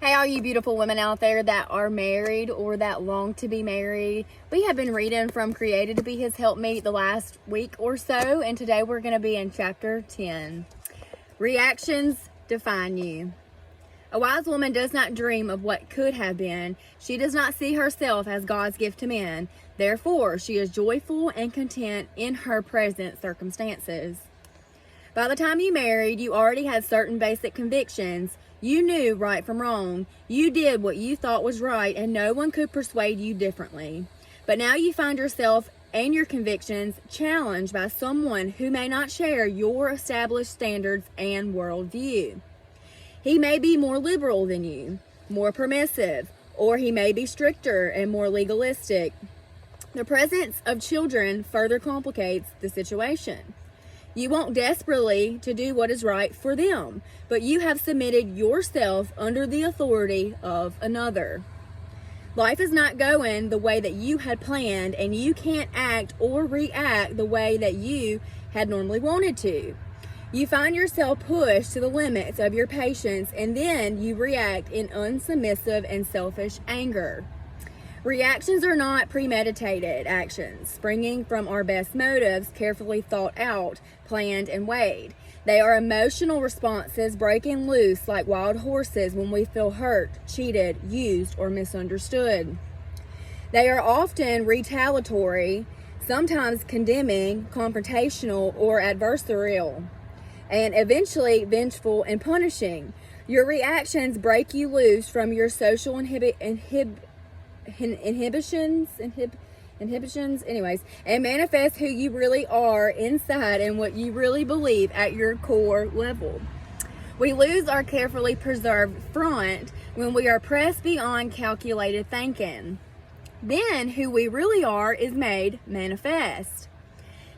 Hey, all you beautiful women out there that are married or that long to be married. We have been reading from Created to Be His Helpmeet the last week or so, and today we're going to be in chapter 10. Reactions define you. A wise woman does not dream of what could have been. She does not see herself as God's gift to men. Therefore, she is joyful and content in her present circumstances. By the time you married, you already had certain basic convictions. You knew right from wrong. You did what you thought was right, and no one could persuade you differently. But now you find yourself and your convictions challenged by someone who may not share your established standards and worldview. He may be more liberal than you, more permissive, or he may be stricter and more legalistic. The presence of children further complicates the situation. You want desperately to do what is right for them, but you have submitted yourself under the authority of another. Life is not going the way that you had planned, and you can't act or react the way that you had normally wanted to. You find yourself pushed to the limits of your patience, and then you react in unsubmissive and selfish anger. Reactions are not premeditated actions, springing from our best motives, carefully thought out, planned, and weighed. They are emotional responses breaking loose like wild horses when we feel hurt, cheated, used, or misunderstood. They are often retaliatory, sometimes condemning, confrontational, or adversarial, and eventually vengeful and punishing. Your reactions break you loose from your social inhibitions, and manifest who you really are inside and what you really believe at your core level. We lose our carefully preserved front when we are pressed beyond calculated thinking. Then who we really are is made manifest.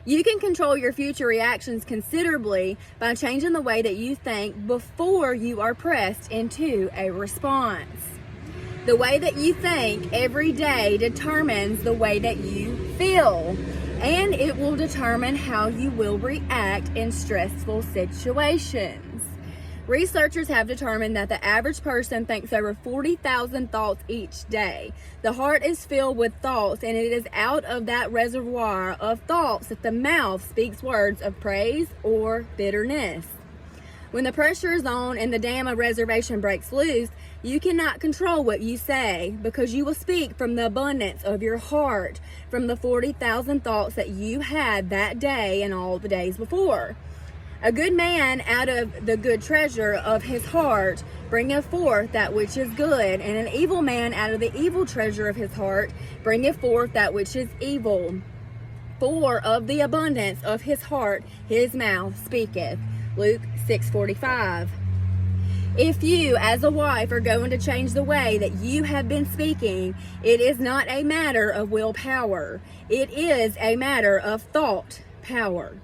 You can control your future reactions considerably by changing the way that you think before you are pressed into a response. The way that you think every day determines the way that you feel, and it will determine how you will react in stressful situations. Researchers have determined that the average person thinks over 40,000 thoughts each day. The heart is filled with thoughts, and it is out of that reservoir of thoughts that the mouth speaks words of praise or bitterness. When the pressure is on and the dam of reservation breaks loose, you cannot control what you say, because you will speak from the abundance of your heart, from the 40,000 thoughts that you had that day and all the days before. A good man out of the good treasure of his heart bringeth forth that which is good, and an evil man out of the evil treasure of his heart bringeth forth that which is evil. For of the abundance of his heart his mouth speaketh. Luke 6:45. If you, as a wife, are going to change the way that you have been speaking, it is not a matter of willpower. It is a matter of thought power.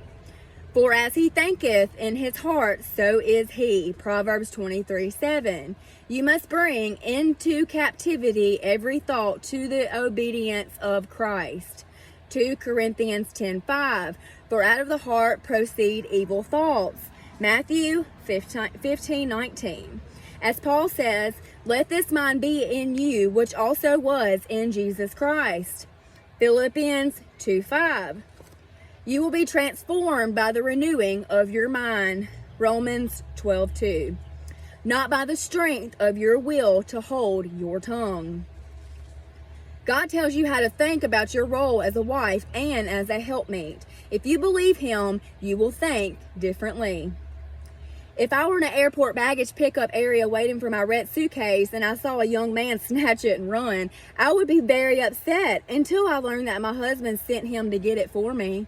For as he thinketh in his heart, so is he. Proverbs 23:7. You must bring into captivity every thought to the obedience of Christ. 2 Corinthians 10:5. For out of the heart proceed evil thoughts. Matthew 15:19. As Paul says, let this mind be in you, which also was in Jesus Christ. Philippians 2:5. You will be transformed by the renewing of your mind. Romans 12:2. Not by the strength of your will to hold your tongue. God tells you how to think about your role as a wife and as a helpmate. If you believe him, you will think differently. If I were in an airport baggage pickup area waiting for my red suitcase and I saw a young man snatch it and run, I would be very upset until I learned that my husband sent him to get it for me.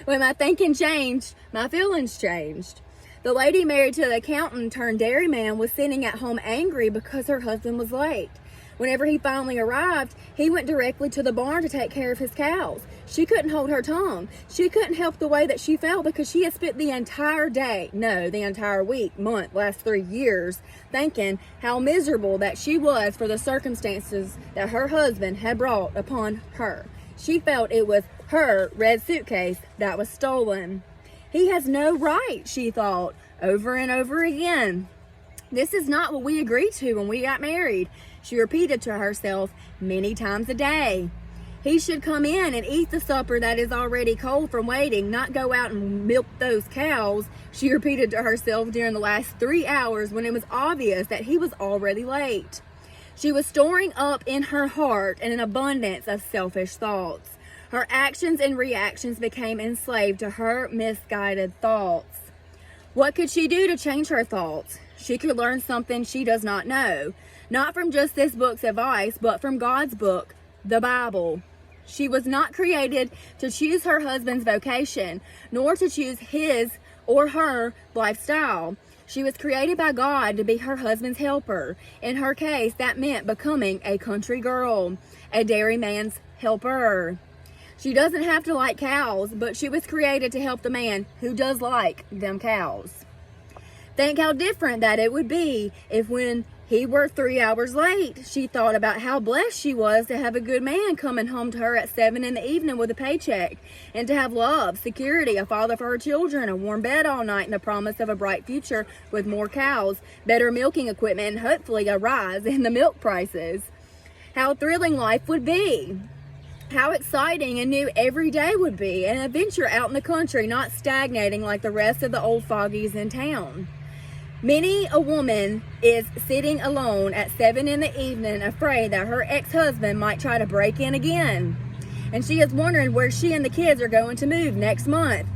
When my thinking changed, my feelings changed. The lady married to the accountant turned dairyman was sitting at home angry because her husband was late. Whenever he finally arrived, he went directly to the barn to take care of his cows. She couldn't hold her tongue. She couldn't help the way that she felt because she had spent the entire day, no, the entire week, month, last 3 years, thinking how miserable that she was for the circumstances that her husband had brought upon her. She felt it was her red suitcase that was stolen. He has no right, she thought, over and over again. This is not what we agreed to when we got married, she repeated to herself many times a day. He should come in and eat the supper that is already cold from waiting, not go out and milk those cows, she repeated to herself during the last 3 hours when it was obvious that he was already late. She was storing up in her heart an abundance of selfish thoughts. Her actions and reactions became enslaved to her misguided thoughts. What could she do to change her thoughts? She could learn something she does not know, not from just this book's advice, but from God's book, the Bible. She was not created to choose her husband's vocation, nor to choose his or her lifestyle. She was created by God to be her husband's helper. In her case, that meant becoming a country girl, a dairyman's helper. She doesn't have to like cows, but she was created to help the man who does like them cows. Think how different that it would be if when he were 3 hours late, she thought about how blessed she was to have a good man coming home to her at 7 in the evening with a paycheck, and to have love, security, a father for her children, a warm bed all night, and the promise of a bright future with more cows, better milking equipment, and hopefully a rise in the milk prices. How thrilling life would be. How exciting and new every day would be, an adventure out in the country, not stagnating like the rest of the old fogies in town. Many a woman is sitting alone at 7 in the evening, afraid that her ex-husband might try to break in again. And she is wondering where she and the kids are going to move next month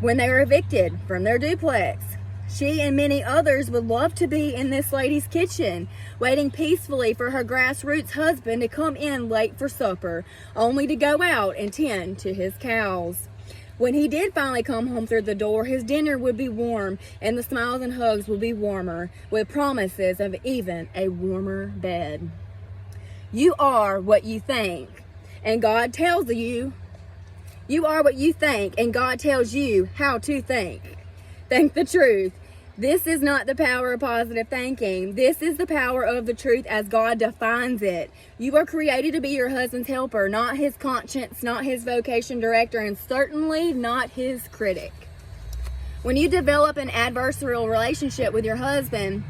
when they are evicted from their duplex. She and many others would love to be in this lady's kitchen, waiting peacefully for her grassroots husband to come in late for supper, only to go out and tend to his cows. When he did finally come home through the door, his dinner would be warm and the smiles and hugs would be warmer, with promises of even a warmer bed. You are what you think, and God tells you. You are what you think, and God tells you how to think. Think the truth. This is not the power of positive thinking. This is the power of the truth as God defines it. You are created to be your husband's helper, not his conscience, not his vocation director, and certainly not his critic. When you develop an adversarial relationship with your husband,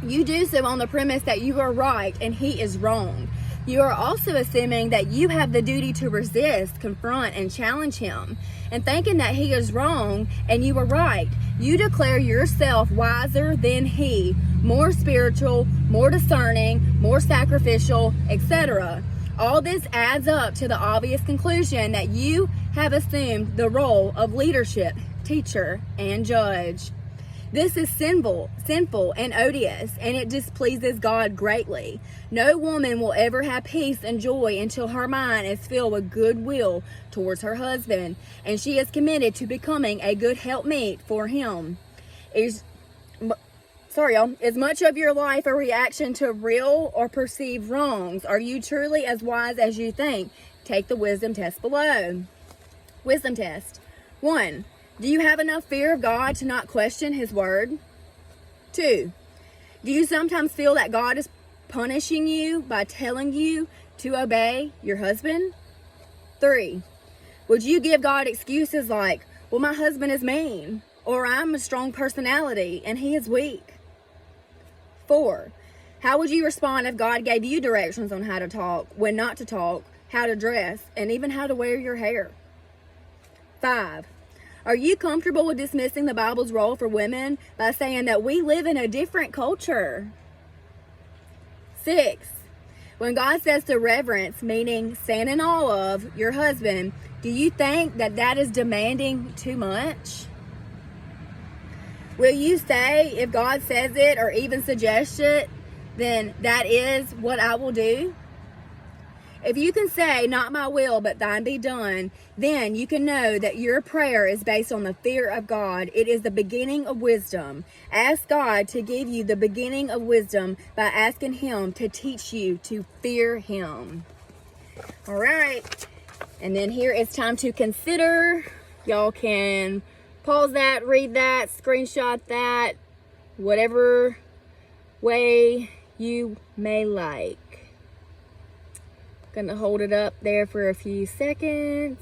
you do so on the premise that you are right and he is wrong. You are also assuming that you have the duty to resist, confront, and challenge him. And thinking that he is wrong and you are right, you declare yourself wiser than he, more spiritual, more discerning, more sacrificial, etc. All this adds up to the obvious conclusion that you have assumed the role of leadership, teacher, and judge. This is sinful and odious, and it displeases God greatly. No woman will ever have peace and joy until her mind is filled with goodwill towards her husband, and she is committed to becoming a good helpmeet for him. Is much of your life a reaction to real or perceived wrongs? Are you truly as wise as you think? Take the wisdom test below. Wisdom test. 1. Do you have enough fear of God to not question his word? 2. Do you sometimes feel that God is punishing you by telling you to obey your husband? 3. Would you give God excuses like, well, my husband is mean, or I'm a strong personality and he is weak? 4. How would you respond if God gave you directions on how to talk, when not to talk, how to dress, and even how to wear your hair? 5. Are you comfortable with dismissing the Bible's role for women by saying that we live in a different culture? 6. When God says to reverence, meaning stand in awe of your husband, do you think that that is demanding too much? Will you say, if God says it or even suggests it, then that is what I will do? If you can say, not my will, but thine be done, then you can know that your prayer is based on the fear of God. It is the beginning of wisdom. Ask God to give you the beginning of wisdom by asking him to teach you to fear him. All right. And then here it's time to consider. Y'all can pause that, read that, screenshot that, whatever way you may like. Gonna hold it up there for a few seconds.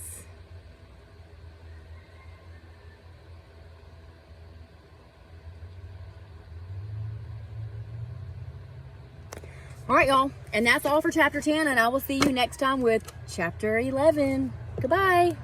All right, y'all. And that's all for chapter 10. And I will see you next time with chapter 11. Goodbye.